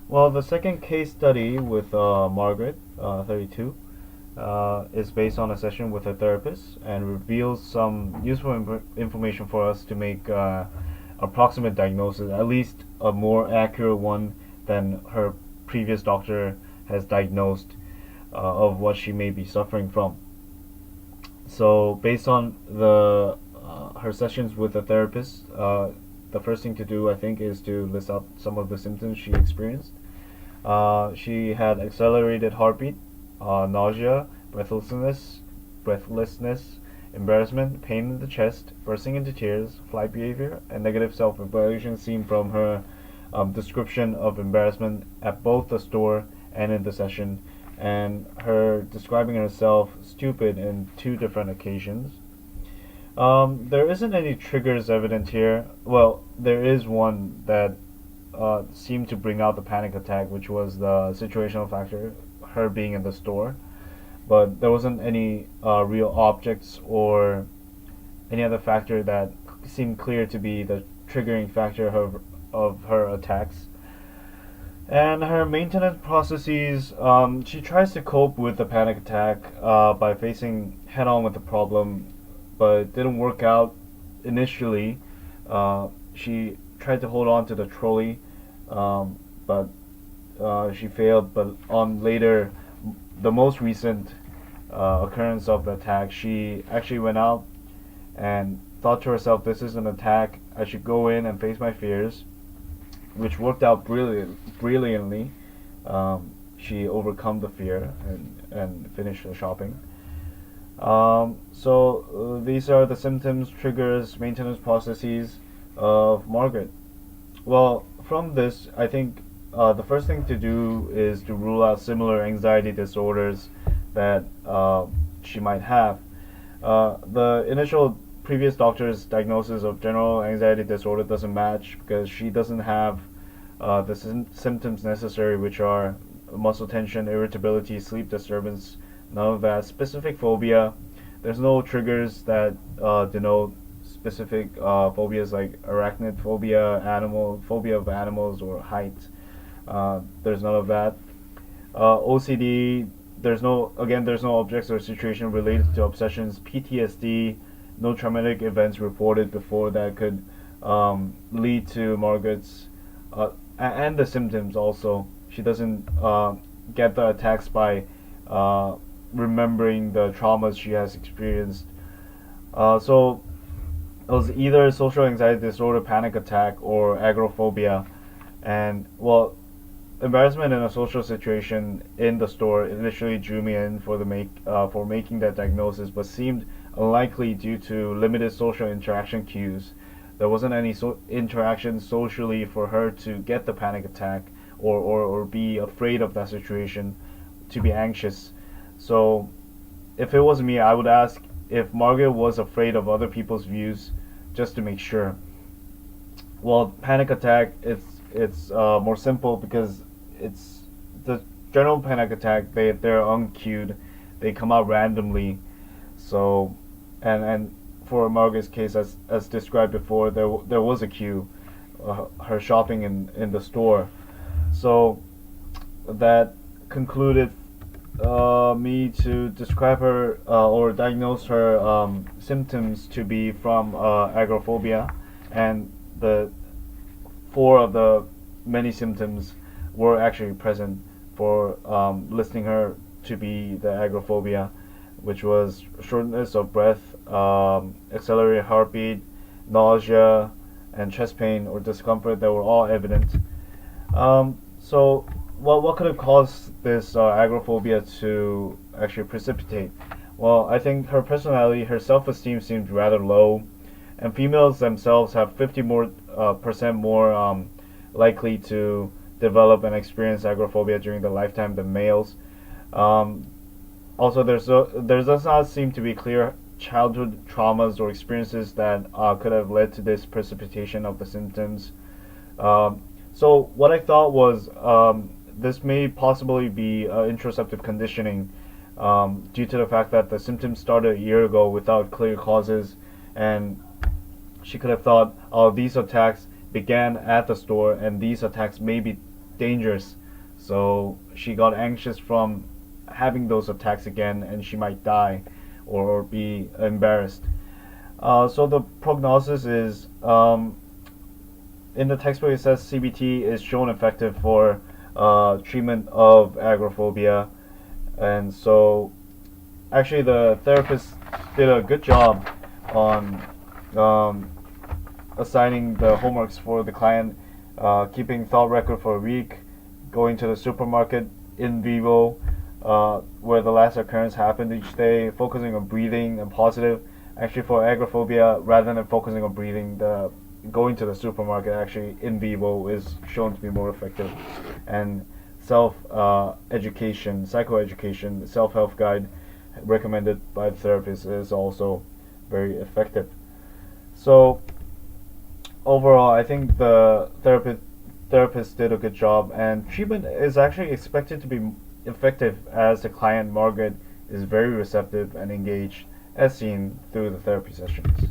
Well, the second case study with Margaret, 32, is based on a session with a therapist and reveals some useful information for us to make approximate diagnosis, at least a more accurate one than her previous doctor has diagnosed of what she may be suffering from. So, based on the her sessions with the therapist, the first thing to do, I think, is to list out some of the symptoms she experienced. She had accelerated heartbeat, nausea, breathlessness, embarrassment, pain in the chest, bursting into tears, flight behavior, and negative self-evaluation seen from her description of embarrassment at both the store and in the session, and her describing herself stupid in two different occasions. There isn't any triggers evident here. Well, there is one that seemed to bring out the panic attack, which was the situational factor, her being in the store. But there wasn't any real objects or any other factor that seemed clear to be the triggering factor of her attacks. And her maintenance processes, she tries to cope with the panic attack by facing head on with the problem, but it didn't work out initially. She tried to hold on to the trolley, but she failed. But on later, the most recent occurrence of the attack, she actually went out and thought to herself, "This is an attack. I should go in and face my fears," which worked out brilliantly. She overcome the fear and finished the shopping. These are the symptoms, triggers, maintenance processes of Margaret. Well, from this, I think the first thing to do is to rule out similar anxiety disorders that she might have. The initial previous doctor's diagnosis of general anxiety disorder doesn't match because she doesn't have the symptoms necessary, which are muscle tension, irritability, sleep disturbance, none of that. Specific phobia, there's no triggers that denote specific phobias like arachnid phobia, animal phobia of animals, or height. There's none of that. OCD, there's no objects or situation related to obsessions. PTSD, no traumatic events reported before that could lead to Margaret's and the symptoms also. She doesn't get the attacks by remembering the traumas she has experienced. So it was either social anxiety disorder, panic attack, or agoraphobia. And well, embarrassment in a social situation in the store initially drew me in for making that diagnosis, but seemed unlikely due to limited social interaction cues. There wasn't any interaction socially for her to get the panic attack or be afraid of that situation, to be anxious. So if it was me, I would ask if Margaret was afraid of other people's views, just to make sure. Well, panic attack, it's more simple because it's the general panic attack. They're uncued, they come out randomly. So, and for Margaret's case, as described before, there was a cue, her shopping in the store. So that concluded me to describe her or diagnose her symptoms to be from agoraphobia, and the four of the many symptoms were actually present for listing her to be the agoraphobia, which was shortness of breath, accelerated heartbeat, nausea, and chest pain or discomfort that were all evident. So, what could have caused this agoraphobia to actually precipitate? Well, I think her personality, her self-esteem seemed rather low, and females themselves have 50 more percent more likely to develop and experience agoraphobia during their lifetime than males. Um, Also, there does not seem to be clear childhood traumas or experiences that could have led to this precipitation of the symptoms. So what I thought was this may possibly be interoceptive conditioning due to the fact that the symptoms started a year ago without clear causes, and she could have thought, oh, these attacks began at the store, and these attacks may be dangerous. So she got anxious from having those attacks again, and she might die or be embarrassed. So the prognosis is, in the textbook it says CBT is shown effective for treatment of agoraphobia, and so actually the therapist did a good job on um, assigning the homeworks for the client, keeping thought record for a week, going to the supermarket in vivo, where the last occurrence happened each day, focusing on breathing and positive. Actually, for agoraphobia, rather than focusing on breathing, the going to the supermarket actually in vivo is shown to be more effective. And self education, psychoeducation, self help guide recommended by the therapist is also very effective. So overall, I think the therapist did a good job, and treatment is actually expected to be effective as the client Margaret is very receptive and engaged, as seen through the therapy sessions.